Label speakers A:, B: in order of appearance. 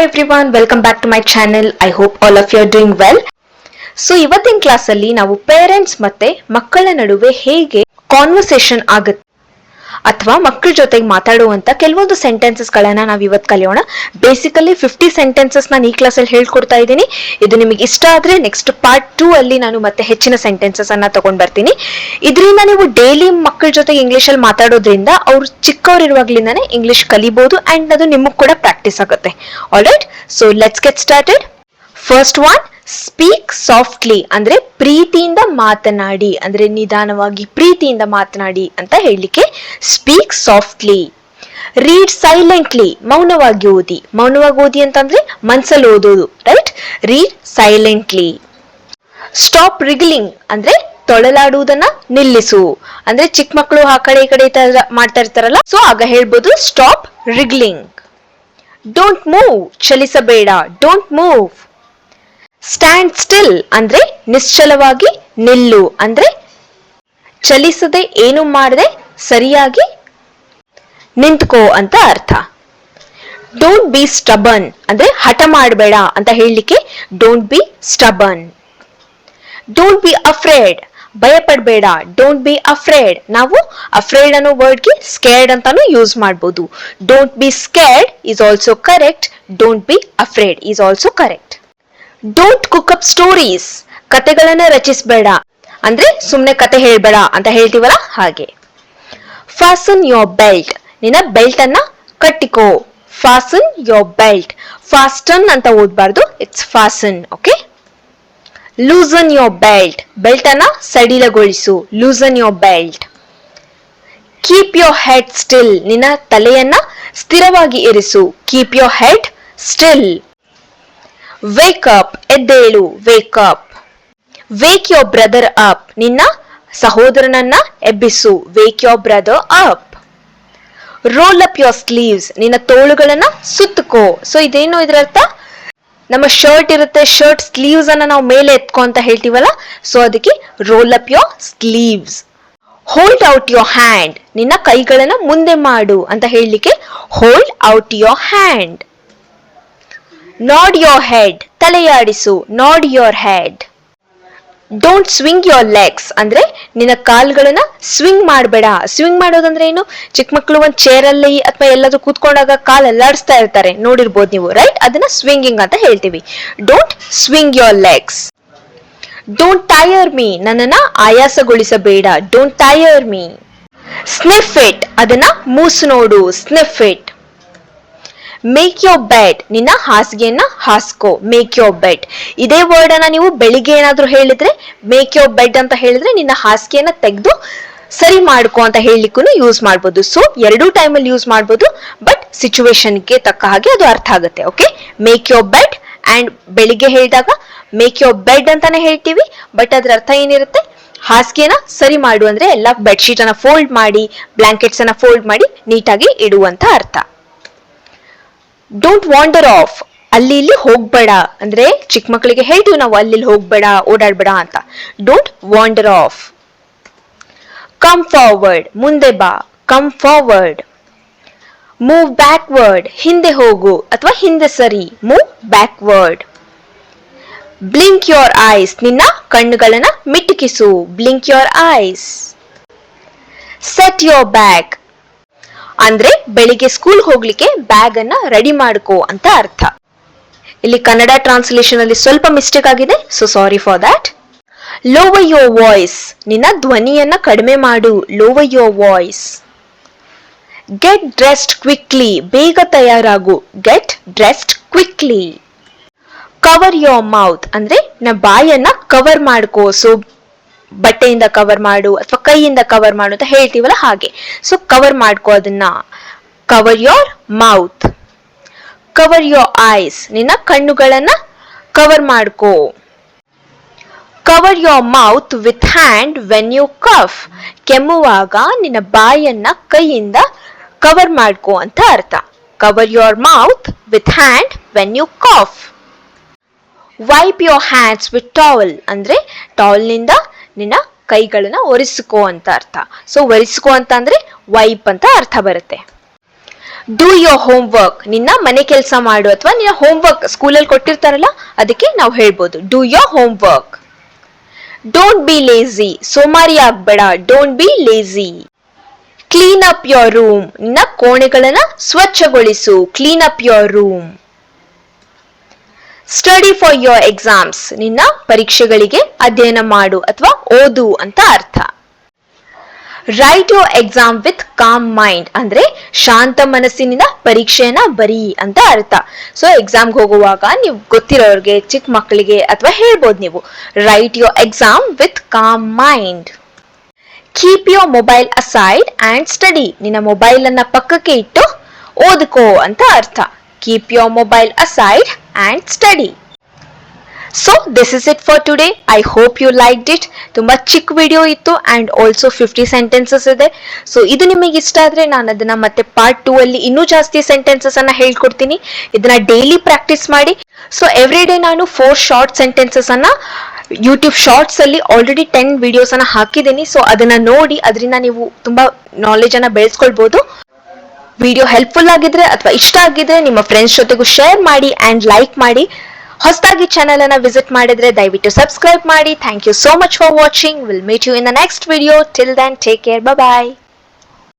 A: everyone, welcome back to my channel. I hope all of you are doing well. So ಇವತ್ತಿನ class ಅಲ್ಲಿ ನಾವು parents ಮತ್ತೆ ಮಕ್ಕಳ ನಡುವೆ ಹೇಗೆ ಕಾನ್ವರ್ಸೇಷನ್ ಆಗುತ್ತೆ ಅಥವಾ ಮಕ್ಕಳ ಜೊತೆಗೆ ಮಾತಾಡುವಂತ ಕೆಲವೊಂದು ಸೆಂಟೆನ್ಸಸ್ ಗಳನ್ನ ನಾವು ಇವತ್ತು ಕಲಿಯೋಣ. ಬೇಸಿಕಲಿ 50 ಸೆಂಟೆನ್ಸಸ್ ನಾನು ಈ ಕ್ಲಾಸ್ ಅಲ್ಲಿ ಹೇಳ್ಕೊಡ್ತಾ ಇದ್ದೀನಿ. ಇದು ನಿಮಗೆ ಇಷ್ಟ ಆದ್ರೆ ನೆಕ್ಸ್ಟ್ ಪಾರ್ಟ್ 2 ಅಲ್ಲಿ ನಾನು ಮತ್ತೆ ಹೆಚ್ಚಿನ ಸೆಂಟೆನ್ಸಸ್ ಅನ್ನ ತಗೊಂಡ್ ಬರ್ತೀನಿ. ಇದರಿಂದ ನೀವು ಡೈಲಿ ಮಕ್ಕಳ ಜೊತೆಗೆ ಇಂಗ್ಲಿಷ್ ಅಲ್ಲಿ ಮಾತಾಡೋದ್ರಿಂದ ಅವ್ರು ಚಿಕ್ಕವರಿರುವಾಗ್ಲಿಂದಾನೇ ಇಂಗ್ಲಿಷ್ ಕಲಿಬಹುದು ಅಂಡ್ ಅದು ನಿಮಗ್ ಕೂಡ ಪ್ರಾಕ್ಟೀಸ್ ಆಗುತ್ತೆ. All right, so let's get started. First one, speak softly ಅಂದ್ರೆ ಪ್ರೀತಿಯಿಂದ ಮಾತನಾಡಿ, ಅಂದ್ರೆ ನಿಧಾನವಾಗಿ ಪ್ರೀತಿಯಿಂದ ಮಾತನಾಡಿ ಅಂತ ಹೇಳಲಿಕ್ಕೆ ಸ್ಪೀಕ್ ಸಾಫ್ಟ್ಲಿ. ರೀಡ್ ಸೈಲೆಂಟ್ಲಿ, ಮೌನವಾಗಿ ಓದಿ. ಮೌನವಾಗಿ ಓದಿ ಅಂತಂದ್ರೆ ಮನ್ಸಲ್ಲಿ ಓದೋದು, ರೈಟ್? Read silently. ಸ್ಟಾಪ್ ರಿಗ್ಲಿಂಗ್ ಅಂದ್ರೆ ತೊಳಲಾಡುವುದನ್ನ ನಿಲ್ಲಿಸು. ಅಂದ್ರೆ ಚಿಕ್ಕ ಮಕ್ಕಳು ಆ ಕಡೆ ಈ ಕಡೆ ಮಾಡ್ತಾ ಇರ್ತಾರಲ್ಲ, ಸೊ ಆಗ ಹೇಳ್ಬೋದು ಸ್ಟಾಪ್ ರಿಗ್ಲಿಂಗ್. ಡೋಂಟ್ ಮೂವ್, ಚಲಿಸಬೇಡ. Don't move. ಸ್ಟ್ಯಾಂಡ್ ಸ್ಟಿಲ್ ಅಂದ್ರೆ ನಿಶ್ಚಲವಾಗಿ ನಿಲ್ಲು, ಅಂದ್ರೆ ಚಲಿಸದೆ ಏನು ಮಾಡದೆ ಸರಿಯಾಗಿ ನಿಂತ್ಕೋ ಅಂತ ಅರ್ಥ. ಡೋಂಟ್ ಬಿ ಸ್ಟಬನ್ ಅಂದ್ರೆ ಹಠ ಮಾಡಬೇಡ ಅಂತ ಹೇಳಲಿಕ್ಕೆ don't be stubborn. Don't be afraid, ಭಯ ಪಡಬೇಡ. Don't be afraid. ನಾವು ಅಫ್ರೇಡ್ ಅನ್ನೋ ವರ್ಡ್ಗೆ ಸ್ಕೇರ್ಡ್ ಅಂತಾನು ಯೂಸ್ ಮಾಡಬಹುದು. Don't be scared is also correct. Don't be afraid is also correct. Don't cook up stories, ಕತೆಗಳನ್ನ ರಚಿಸಬೇಡ ಅಂದ್ರೆ ಸುಮ್ನೆ ಕತೆ ಹೇಳ್ಬೇಡ ಅಂತ ಹೇಳ್ತೀವಲ್ಲ ಹಾಗೆ. ಫಾಸನ್ ಯೋರ್ ಬೆಲ್ಟ್, ನಿನ್ನ ಬೆಲ್ಟ್ ಅನ್ನ ಕಟ್ಟಿಕೋ. Fasten your belt. ಫಾಸ್ಟನ್ ಅಂತ ಓದ್ಬಾರ್ದು, it's fasten. Okay. Loosen your belt, belt ಅನ್ನ ಸಡಿಲಗೊಳಿಸು. Loosen your belt. Keep your head still, ನಿನ್ನ ತಲೆಯನ್ನ ಸ್ಥಿರವಾಗಿ ಇರಿಸು. Keep your head still. Wake up, ಎದ್ದೇಳು. Wake up. Wake your brother up, ನಿನ್ನ ಸಹೋದರನನ್ನ ಎಬ್ಬಿಸು. Wake your brother up. Roll up your sleeves, ನಿನ್ನ ತೋಳುಗಳನ್ನ ಸುತ್ತಕೋ. ಸೊ ಇದೇನು ಇದರ ಅರ್ಥ? ನಮ್ಮ ಶರ್ಟ್ ಇರುತ್ತೆ, ಶರ್ಟ್ ಸ್ಲೀವ್ಸ್ ಅನ್ನ ನಾವು ಮೇಲೆ ಎತ್ಕೋ ಅಂತ ಹೇಳ್ತೀವಲ್ಲ, ಸೊ ಅದಕ್ಕೆ roll up your sleeves. Hold out your hand, ನಿನ್ನ ಕೈಗಳನ್ನ ಮುಂದೆ ಮಾಡು ಅಂತ ಹೇಳಲಿಕ್ಕೆ hold out your hand. Nod your head, ತಲೆಯಾಡಿಸು. Nod your head. Don't swing your legs ಅಂದ್ರೆ ನಿನ್ನ ಕಾಲ್ಗಳನ್ನ ಸ್ವಿಂಗ್ ಮಾಡಬೇಡ. ಸ್ವಿಂಗ್ ಮಾಡೋದಂದ್ರೆ ಏನು? ಚಿಕ್ಕ ಮಕ್ಕಳು ಒಂದ್ ಚೇರ್ ಅಲ್ಲಿ ಅಥವಾ ಎಲ್ಲಾದ್ರೂ ಕೂತ್ಕೊಂಡಾಗ ಕಾಲ್ ಅಲ್ಲಾಡಿಸ್ತಾ ಇರ್ತಾರೆ, ನೋಡಿರ್ಬೋದು ನೀವು, ರೈಟ್? ಅದನ್ನ ಸ್ವಿಂಗಿಂಗ್ ಅಂತ ಹೇಳ್ತೀವಿ. Don't swing your legs. Don't tire me, ನನ್ನನ್ನ ಆಯಾಸಗೊಳಿಸಬೇಡ. Don't tire me. Sniff it, ಅದನ್ನ ಮೂಸು ನೋಡು. Sniff it. Make your bed, ನಿನ್ನ ಹಾಸಿಗೆಯನ್ನ ಹಾಸ್ಕೋ. Make your bed. ಇದೇ ವರ್ಡ್ ಅನ್ನ ನೀವು ಬೆಳಿಗ್ಗೆ ಏನಾದ್ರೂ ಹೇಳಿದ್ರೆ, ಮೇಕ್ ಯೋರ್ ಬೆಡ್ ಅಂತ ಹೇಳಿದ್ರೆ ನಿನ್ನ ಹಾಸಿಗೆಯನ್ನ ತೆಗೆದು ಸರಿ ಮಾಡ್ಕೋ ಅಂತ ಹೇಳಲಿಕ್ಕೂ ಯೂಸ್ ಮಾಡ್ಬೋದು. ಸೊ ಎರಡೂ ಟೈಮಲ್ಲಿ ಯೂಸ್ ಮಾಡ್ಬೋದು, ಬಟ್ ಸಿಚುವೇಶನ್ಗೆ ತಕ್ಕ ಹಾಗೆ ಅದು ಅರ್ಥ ಆಗುತ್ತೆ. Okay. Make your bed and ಬೆಳಿಗ್ಗೆ ಹೇಳಿದಾಗ ಮೇಕ್ ಯೋರ್ ಬೆಡ್ ಅಂತಾನೆ ಹೇಳ್ತೀವಿ, ಬಟ್ ಅದ್ರ ಅರ್ಥ ಏನಿರುತ್ತೆ? ಹಾಸಿಗೆನ ಸರಿ ಮಾಡು ಅಂದ್ರೆ ಎಲ್ಲ ಬೆಡ್ಶೀಟ್ ಅನ್ನ ಫೋಲ್ಡ್ ಮಾಡಿ, ಬ್ಲಾಂಕೆಟ್ಸ್ ಅನ್ನ ಫೋಲ್ಡ್ ಮಾಡಿ ನೀಟಾಗಿ ಇಡುವಂತ ಅರ್ಥ. ಡೋಂಟ್ ವಾಂಡರ್ ಆಫ್, ಅಲ್ಲಿ ಇಲ್ಲಿ ಹೋಗ್ಬೇಡ ಅಂದ್ರೆ ಚಿಕ್ಕ ಮಕ್ಕಳಿಗೆ ಹೇಳ್ತೀವಿ ನಾವು, ಅಲ್ಲಿ ಹೋಗ್ಬೇಡ, ಓಡಾಡ್ಬೇಡ ಅಂತ. Don't wander of. Come forward, ಮುಂದೆ ಬಾ. Come forward. ಮೂವ್ ಬ್ಯಾಕ್ವರ್ಡ್, ಹಿಂದೆ ಹೋಗು ಅಥವಾ ಹಿಂದೆ ಸರಿ. Move backward. Blink your eyes, ನಿನ್ನ ಕಣ್ಣುಗಳನ್ನ ಮಿಟುಕಿಸು. Blink your eyes. Set your bag ಅಂದ್ರೆ ಬೆಳಿಗ್ಗೆ ಸ್ಕೂಲ್ ಹೋಗ್ಲಿಕ್ಕೆ ಬ್ಯಾಗ್ ಅನ್ನ ರೆಡಿ ಮಾಡ್ಕೋ ಅಂತ ಅರ್ಥ. ಇಲ್ಲಿ ಕನ್ನಡ ಟ್ರಾನ್ಸ್ಲೇಷನ್ ಅಲ್ಲಿ ಸ್ವಲ್ಪ ಮಿಸ್ಟೇಕ್ ಆಗಿದೆ, so sorry for that. Lower your voice, ನಿನ್ನ ಧ್ವನಿಯನ್ನ ಕಡಿಮೆ ಮಾಡು. Lower your voice. Get dressed quickly, ಬೇಗ ತಯಾರಾಗು. Get dressed quickly. Cover your mouth ಅಂದ್ರೆ ನಿನ್ನ ಬಾಯನ್ನ ಕವರ್ ಮಾಡ್ಕೋ. ಸೊ ಬಟ್ಟೆಯಿಂದ ಕವರ್ ಮಾಡು ಅಥವಾ ಕೈಯಿಂದ ಕವರ್ ಮಾಡು ಅಂತ ಹೇಳ್ತೀವಲ್ಲ ಹಾಗೆ. ಸೊ ಕವರ್ ಮಾಡ್ಕೋ ಅದನ್ನ. Cover your mouth. Cover your eyes, ನಿನ್ನ ಕಣ್ಣುಗಳನ್ನ ಕವರ್ ಮಾಡ್ಕೋ. Cover your mouth with hand when you cough, ಕೆಮ್ಮುವಾಗ ನಿನ್ನ ಬಾಯನ್ನ ಕೈಯಿಂದ ಕವರ್ ಮಾಡ್ಕೋ ಅಂತ ಅರ್ಥ. Cover your mouth with hand when you cough. Wipe your hands with towel ಅಂದ್ರೆ ಟವಲ್ನಿಂದ ನಿನ್ನ ಕೈಗಳನ್ನ ಒರೆಸ್ಕೋ ಅಂತ ಅರ್ಥ. ಸೊ ಒರೆಸ್ಕೋ ಅಂತ ಅಂದ್ರೆ ವೈಪ್ ಅಂತ ಅರ್ಥ ಬರುತ್ತೆ. ಡೂ ಯೋರ್ ಹೋಮ್ ವರ್ಕ್, ನಿನ್ನ ಮನೆ ಕೆಲಸ ಮಾಡು ಅಥವಾ ನಿನ್ನ ಹೋಮ್ ವರ್ಕ್ ಸ್ಕೂಲಲ್ಲಿ ಕೊಟ್ಟಿರ್ತಾರಲ್ಲ ಅದಕ್ಕೆ ನಾವು ಹೇಳ್ಬೋದು do your homework. Don't be lazy, ಸೋಮಾರಿ ಆಗ್ಬೇಡ, don't be lazy. Clean up your room, ನಿನ್ನ ಕೋಣೆಗಳನ್ನ ಸ್ವಚ್ಛಗೊಳಿಸು, clean up your room. Study for your exams, ನಿನ್ನ ಪರೀಕ್ಷೆಗಳಿಗೆ ಅಧ್ಯಯನ ಮಾಡು ಅಥವಾ ಓದು ಅಂತ ಅರ್ಥ. Write your exam with calm mind, ಅಂದ್ರೆ ಶಾಂತ ಮನಸ್ಸಿನಿಂದ ಪರೀಕ್ಷೆಯನ್ನ ಬರಿ ಅಂತ ಅರ್ಥ. ಸೊ ಎಕ್ಸಾಮ್ಗೆ ಹೋಗುವಾಗ ನೀವು ಗೊತ್ತಿರೋರಿಗೆ, ಚಿಕ್ಕ ಮಕ್ಕಳಿಗೆ ಅಥವಾ ಹೇಳ್ಬೋದು ನೀವು write your exam with calm mind. Keep your mobile aside and study, ನಿನ್ನ ಮೊಬೈಲ್ ಅನ್ನ ಪಕ್ಕಕ್ಕೆ ಇಟ್ಟು ಓದ್ಕೋ ಅಂತ ಅರ್ಥ. Keep your mobile aside and study. So this is it for today. I hope you liked it. ತುಂಬಾ ಚಿಕ್ಕ ವಿಡಿಯೋ ಇತ್ತು ಅಂಡ್ ಆಲ್ಸೋ 50 ಸೆಂಟೆನ್ಸಸ್ ಇದೆ. ಸೊ ಇದು ನಿಮಗೆ ಇಷ್ಟ ಆದ್ರೆ ನಾನು ಅದನ್ನ ಮತ್ತೆ ಪಾರ್ಟ್ 2 ಅಲ್ಲಿ ಇನ್ನೂ ಜಾಸ್ತಿ ಸೆಂಟೆನ್ಸಸ್ ಅನ್ನ ಹೇಳ್ಕೊಡ್ತೀನಿ. ಇದನ್ನ ಡೈಲಿ ಪ್ರಾಕ್ಟೀಸ್ ಮಾಡಿ. ಸೊ ಎವ್ರಿ ಡೇ ನಾನು 4 ಶಾರ್ಟ್ ಸೆಂಟೆನ್ಸಸ್ ಅನ್ನ ಯೂಟ್ಯೂಬ್ ಶಾರ್ಟ್ಸ್ ಅಲ್ಲಿ ಆಲ್ರೆಡಿ 10 ವಿಡಿಯೋಸ್ ಅನ್ನ ಹಾಕಿದ್ದೀನಿ. ಸೊ ಅದನ್ನ ನೋಡಿ ಅದರಿಂದ ನೀವು ತುಂಬಾ ನಾಲೆಜ್ ಅನ್ನ ಬೆಳೆಸ್ಕೊಳ್ಬಹುದು. ವಿಡಿಯೋ ಹೆಲ್ಪ್ಫುಲ್ ಆಗಿದ್ರೆ ಅಥವಾ ಇಷ್ಟ ಆಗಿದ್ರೆ ನಿಮ್ಮ ಫ್ರೆಂಡ್ಸ್ ಜೊತೆಗೂ ಶೇರ್ ಮಾಡಿ ಅಂಡ್ ಲೈಕ್ ಮಾಡಿ. ಹೊಸದಾಗಿ ಚಾನೆಲ್ ಅನ್ನ ವಿಸಿಟ್ ಮಾಡಿದ್ರೆ ದಯವಿಟ್ಟು ಸಬ್ಸ್ಕ್ರೈಬ್ ಮಾಡಿ. Thank you so much for watching. Will meet you in the next video. Till then take care. Bye bye.